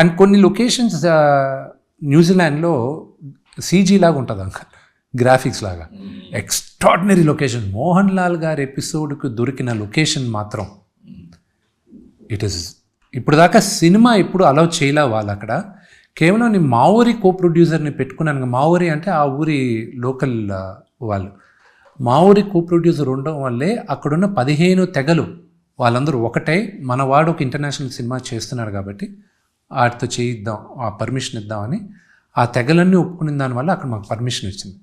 And కొన్ని locations న్యూజిలాండ్లో CG లాగా ఉంటుంది అంకల్, గ్రాఫిక్స్ లాగా. Extraordinary location. మోహన్ లాల్ గారి ఎపిసోడ్కు దొరికిన లొకేషన్ మాత్రం ఇట్ ఈస్ ఇప్పుడు దాకా సినిమా ఎప్పుడు అలౌ చేయలే వాళ్ళు అక్కడ. కేవలం నేను మా ఊరి కో ప్రొడ్యూసర్ని పెట్టుకున్నాను. మా ఊరి అంటే ఆ ఊరి లోకల్ వాళ్ళు. మా ఊరి కో ప్రొడ్యూసర్ ఉండడం వల్లే అక్కడున్న 15 తెగలు వాళ్ళందరూ ఒకటే. మన వాడు ఒక ఇంటర్నేషనల్ సినిమా చేస్తున్నాడు కాబట్టి వాటితో చేయిద్దాం, ఆ పర్మిషన్ ఇద్దామని ఆ తెగలన్నీ ఒప్పుకునే దానివల్ల అక్కడ మాకు పర్మిషన్ వచ్చింది.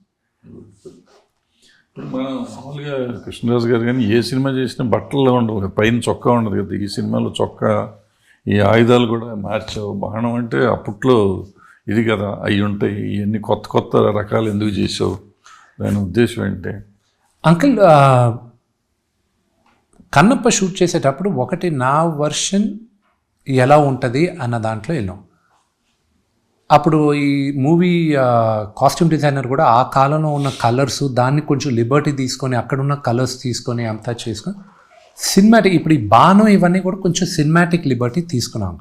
ఇప్పుడు మనం మామూలుగా కృష్ణరాజు గారు కానీ ఏ సినిమా చేసినా బట్టల్లో ఉండదు కదా, పైన చొక్కా ఉండదు కదా. ఈ సినిమాలో చొక్కా, ఈ ఆయుధాలు కూడా మార్చావు. బాణం అంటే అప్పట్లో ఇది కదా, అవి ఉంటాయి. ఇవన్నీ కొత్త కొత్త రకాలు ఎందుకు చేసావు? దాని ఉద్దేశం ఏంటి? అంకుల్, కన్నప్ప షూట్ చేసేటప్పుడు ఒకటి నా వర్షన్ ఎలా ఉంటుంది అన్న దాంట్లో వెళ్ళాం. అప్పుడు ఈ మూవీ కాస్ట్యూమ్ డిజైనర్ కూడా ఆ కాలంలో ఉన్న కలర్స్ దాన్ని కొంచెం లిబర్టీ తీసుకొని అక్కడున్న కలర్స్ తీసుకొని అంతా చేసుకొని సినిమాటిక్, ఇప్పుడు ఈ బాణం ఇవన్నీ కూడా కొంచెం సినిమాటిక్ లిబర్టీ తీసుకున్నాం.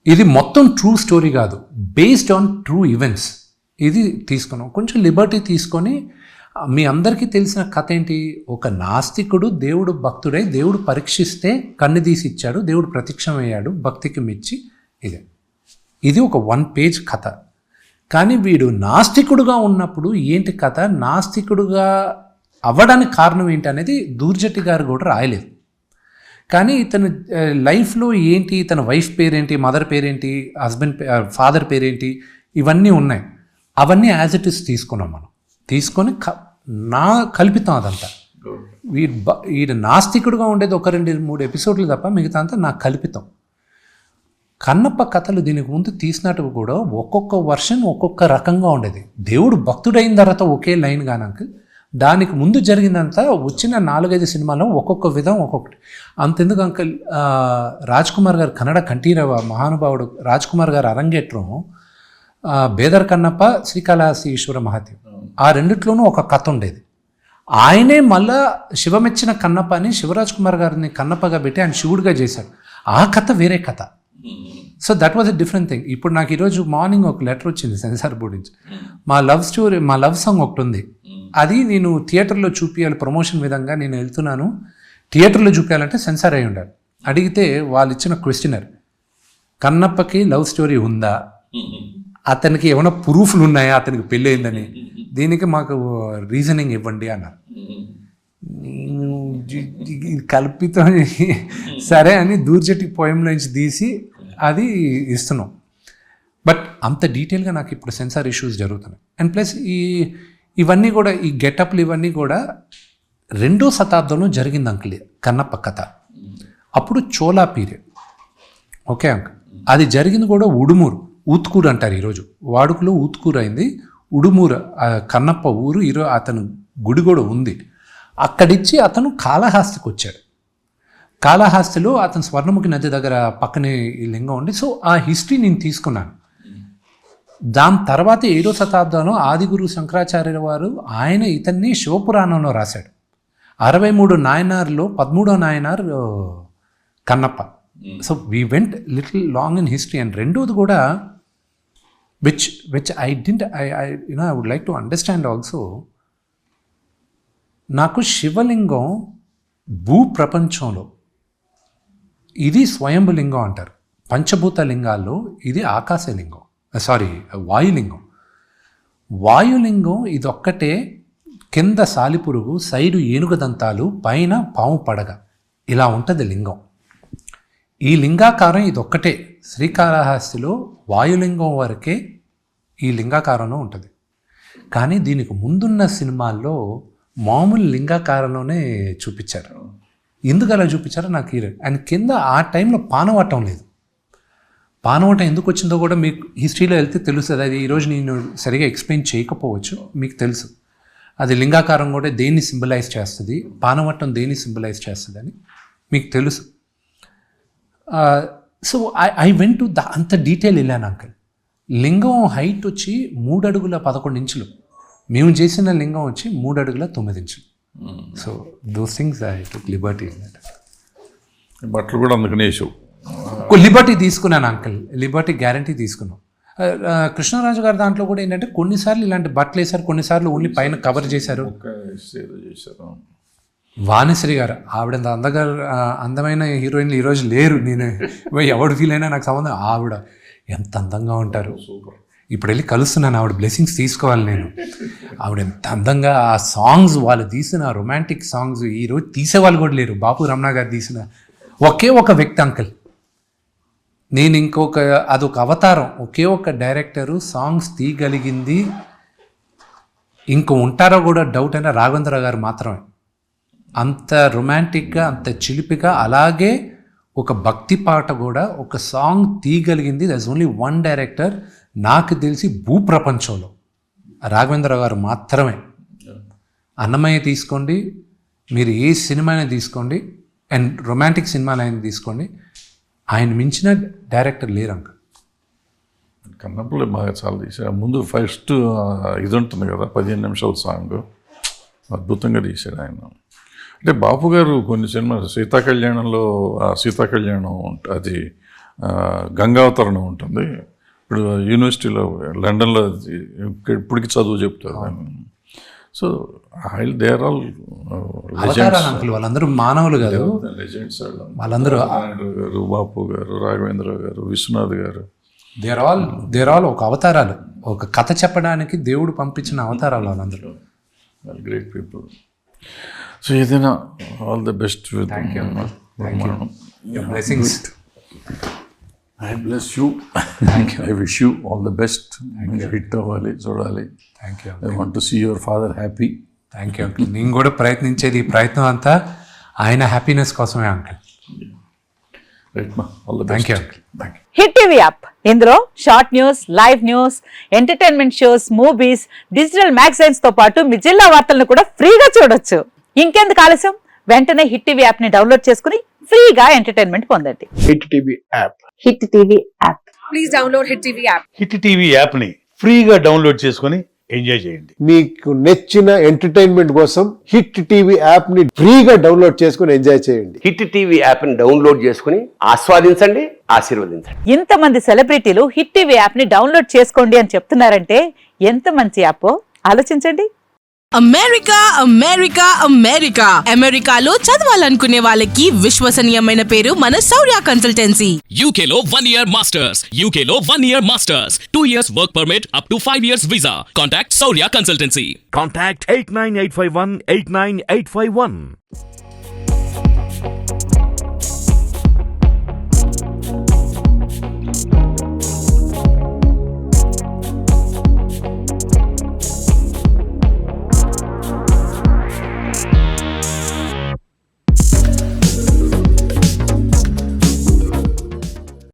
ఇది మొత్తం ట్రూ స్టోరీ కాదు, బేస్డ్ ఆన్ ట్రూ ఈవెంట్స్ ఇది తీసుకున్నాం. కొంచెం లిబర్టీ తీసుకొని మీ అందరికీ తెలిసిన కథ ఏంటి, ఒక నాస్తికుడు దేవుడు భక్తుడై దేవుడు పరీక్షిస్తే కన్ను తీసి ఇచ్చాడు, దేవుడు ప్రత్యక్షమయ్యాడు భక్తికి మెచ్చి. ఇది ఒక 1 పేజ్ కథ. కానీ వీడు నాస్తికుడుగా ఉన్నప్పుడు ఏంటి కథ, నాస్తికుడుగా అవ్వడానికి కారణం ఏంటి అనేది దూర్జటి గారు కూడా రాయలేదు. కానీ ఇతను లైఫ్లో ఏంటి, ఇతని వైఫ్ పేరేంటి, మదర్ పేరేంటి, హస్బెండ్ ఫాదర్ పేరేంటి, ఇవన్నీ ఉన్నాయి. అవన్నీ యాజ్ ఇట్ ఈస్ తీసుకున్నాం మనం. తీసుకొని కల్పితాం అదంతా. వీడు నాస్తికుడుగా ఉండేది 1-2-3 ఎపిసోడ్లు తప్ప మిగతా అంతా నాకు కల్పితాం. కన్నప్ప కథలు దీనికి ముందు తీసినట్టు కూడా ఒక్కొక్క వర్షన్ ఒక్కొక్క రకంగా ఉండేది. దేవుడు భక్తుడైన తర్వాత ఒకే లైన్ కానాక దానికి ముందు జరిగిందంతా వచ్చిన 4-5 సినిమాల్లో ఒక్కొక్క విధం ఒక్కొక్కటి. అంతెందుకు అంకల్, రాజ్ కుమార్ గారు కన్నడ కంఠీరవ మహానుభావుడు రాజ్ కుమార్ గారు అరంగేట్రం బేదర్ కన్నప్ప, శ్రీకాళహస్తి ఈశ్వర మహాదేవ్, ఆ రెండిట్లోనూ ఒక కథ ఉండేది. ఆయనే మళ్ళా శివమెచ్చిన కన్నప్ప అని శివరాజ్ కుమార్ గారిని కన్నప్పగా పెట్టి ఆయన శివుడిగా చేశాడు. ఆ కథ వేరే కథ. So that was a different thing. ఇప్పుడు నాకు ఈరోజు మార్నింగ్ ఒక లెటర్ వచ్చింది సెన్సార్ బోర్డు నుంచి. మా లవ్ సాంగ్ ఒకటి ఉంది, అది నేను థియేటర్లో చూపించాలి ప్రమోషన్ విధంగా నేను వెళ్తున్నాను, థియేటర్లో చూపించాలంటే సెన్సార్ అయి ఉండాలి. అడిగితే వాళ్ళు ఇచ్చిన క్వశ్చనర్, కన్నప్పకి లవ్ స్టోరీ ఉందా, అతనికి ఏమైనా ప్రూఫ్లు ఉన్నాయా అతనికి పెళ్ళి అయిందని, దీనికి మాకు రీజనింగ్ ఇవ్వండి అన్నారు. నేను కల్పితం సరే అని దూర్జటి పోయంలోంచి తీసి అది ఇస్తున్నాం. బట్ అంత డీటెయిల్గా నాకు ఇప్పుడు సెన్సార్ ఇష్యూస్ జరుగుతున్నాయి. అండ్ ప్లస్ ఇవన్నీ కూడా ఈ గెటప్లు ఇవన్నీ కూడా 2వ శతాబ్దంలో జరిగింది అంకుల్ కన్నప్ప కథ. అప్పుడు చోళా పీరియడ్. ఓకే అంకుల్, అది జరిగింది కూడా ఉడుమూరు, ఊత్కూరు అంటారు ఈరోజు వాడుకలో. ఊత్కూరు అయింది, ఉడుమూరు కన్నప్ప ఊరు. ఈరోజు అతను గుడి కూడా ఉంది. అక్కడిచ్చి అతను కాళహస్తికి వచ్చాడు. కాళహస్తిలో అతను స్వర్ణముఖి నది దగ్గర పక్కనే ఈ లింగం ఉంది. సో ఆ హిస్టరీ నేను తీసుకున్నాను. దాని తర్వాత 7వ శతాబ్దంలో ఆదిగురు శంకరాచార్యుల వారు ఆయన ఇతన్ని శివపురాణంలో రాశాడు. 63 నాయనార్లో 13వ Nayanar Kannappa. So we went little long in history. And రెండోది కూడా which I would like to understand also, నాకు శివలింగం భూ ప్రపంచంలో ఇది స్వయంభులింగం అంటారు. పంచభూత లింగాల్లో ఇది ఆకాశలింగం, వాయులింగం. వాయులింగం ఇదొక్కటే, కింద సాలిపురుగు, సైడు ఏనుగు దంతాలు, పైన పాము పడగ, ఇలా ఉంటుంది లింగం. ఈ లింగాకారం ఇదొక్కటే. శ్రీకాళహస్తిలో వాయులింగం వరకే ఈ లింగాకారంలో ఉంటుంది. కానీ దీనికి ముందున్న సినిమాల్లో మామూలు లింగాకారంలోనే చూపించారు. ఎందుకు అలా చూపించారో నాకు అండ్ కింద ఆ టైంలో పానవటం లేదు. పానవటం ఎందుకు వచ్చిందో కూడా మీకు హిస్టరీలో వెళ్తే తెలుస్తుంది. అది ఈరోజు నేను సరిగా ఎక్స్ప్లెయిన్ చేయకపోవచ్చు, మీకు తెలుసు. అది లింగాకారం కూడా దేన్ని సింబలైజ్ చేస్తుంది, పానవటం దేన్ని సింబలైజ్ చేస్తుంది అని మీకు తెలుసు. సో ఐ వెంట్ టు అంత డీటెయిల్ వెళ్ళాను అంకల్. లింగం హైట్ వచ్చి 3 అడుగుల 11 ఇంచులు. మేము చేసిన లింగం వచ్చి 3 అడుగుల 9 ఇంచులు. So those things I took Liberty. బట్టలు కూడా అందుకనే వేసావు. లిబర్టీ తీసుకున్నాను అంకుల్, లిబర్టీ గ్యారంటీ తీసుకున్నాం. కృష్ణరాజు గారి దాంట్లో కూడా ఏంటంటే కొన్నిసార్లు ఇలాంటి బట్టలు వేశారు, కొన్నిసార్లు ఓన్లీ పైన కవర్ చేశారు. చేశారు. వాణిశ్రీ గారు ఆవిడ అందమైన హీరోయిన్లు ఈరోజు లేరు. నేను ఎవడు ఫీల్ అయినా నాకు సంబంధం. ఆవిడ ఎంత అందంగా ఉంటారు. సూపర్. ఇప్పుడు వెళ్ళి కలుస్తున్నాను, ఆవిడ బ్లెస్సింగ్స్ తీసుకోవాలి నేను. ఆవిడ ఎంత అందంగా ఆ సాంగ్స్, వాళ్ళు తీసిన రొమాంటిక్ సాంగ్స్ ఈరోజు తీసేవాళ్ళు కూడా లేరు. బాపు రమణ గారు తీసిన ఒకే ఒక వ్యక్తి అంకుల్, నేను అదొక అవతారం. ఒకే ఒక డైరెక్టరు సాంగ్స్ తీయగలిగింది, ఉంటారో కూడా డౌట్ అయినా రాఘవేంద్ర గారు మాత్రమే. అంత రొమాంటిక్గా, అంత చిలిపిగా, అలాగే ఒక భక్తి పాట కూడా ఒక సాంగ్ తీయగలిగింది. దట్స్ ఓన్లీ వన్ డైరెక్టర్ నాకు తెలిసి భూప్రపంచంలో, రాఘవేంద్ర గారు మాత్రమే. అన్నమయ్య తీసుకోండి, మీరు ఏ సినిమానే తీసుకోండి, అండ్ రొమాంటిక్ సినిమానైనా తీసుకోండి, ఆయన మించిన డైరెక్టర్ లేరు అంక. కన్నప్పలే బాగా చాలా తీశారు. ముందు ఫస్ట్ ఇది ఉంటుంది కదా 15 నిమిషాల సాంగ్, అద్భుతంగా తీశాడు ఆయన. అంటే బాపు గారు కొన్ని సినిమాలు, సీతాకళ్యాణంలో సీతాకళ్యాణం అది గంగావతరణం ఉంటుంది. ఇప్పుడు యూనివర్సిటీలో లండన్లో ఇప్పటికి చదువు చెప్తారు. So they are all uncle, వాళ్ళందరూ మానవులు కాదు, లెజెండ్స్. వాళ్ళందరూ గారు, బాపు గారు, రాఘవేంద్ర గారు, విశ్వనాథ్ గారు, దేర్ ఆల్ ఒక అవతారాలు. ఒక కథ చెప్పడానికి దేవుడు పంపించిన అవతారాలు వాళ్ళందరూ. Great people. సో ఏదైనా all the best. Blessings. I bless you. I wish you all the best. Hit అవ్వాలి, చూడాలి. Thank you. I want to see your father happy. Thank you uncle. నేను కూడా ప్రయత్నించేది, ఈ ప్రయత్నం అంతా ఆయన హ్యాపీనెస్ కోసమే అంకుల్. రైట్ మా, all the thank best. You uncle. Thank you. Hit TV app, ఇందులో short news, live news, entertainment shows, movies, digital magazines తో పాటు మీ జిల్లా వార్తలను కూడా ఫ్రీగా చూడొచ్చు. ఇంకెందుకు ఆలస్యం, వెంటనే హిట్ టీవీ యాప్ ని డౌన్లోడ్ చేసుకుని ఫ్రీగా ఎంటర్టైన్మెంట్ పొందండి. Hit TV app. Hit TV app. Please download Hit TV app. Hit TV యాప్ని ఫ్రీగా డౌన్లోడ్ చేసుకొని ఎంజాయ్ చేయండి. మీకు నచ్చిన ఎంటర్టైన్మెంట్ కోసం హిట్ టీవీ యాప్ ని ఫ్రీగా డౌన్లోడ్ చేసుకుని ఎంజాయ్ చేయండి. హిట్ టీవీ యాప్ని డౌన్లోడ్ చేసుకుని ఆస్వాదించండి, ఆశీర్వదించండి. ఇంతమంది సెలబ్రిటీలు హిట్ టీవీ యాప్ ని డౌన్లోడ్ చేసుకోండి అని చెప్తున్నారంటే ఎంత మంచి యాప్ ఆలోచించండి. అమెరికా అమెరికా అమెరికా అమెరికాలో చదవాలనుకునే వాళ్ళకి విశ్వసనీయమైన పేరు మన శౌర్య కన్సల్టెన్సీ. UK లో 1 year masters, UK లో 1 year masters, 2 years work permit up to 5 years visa. Contact Saurya Consultancy. Contact 89851 89851.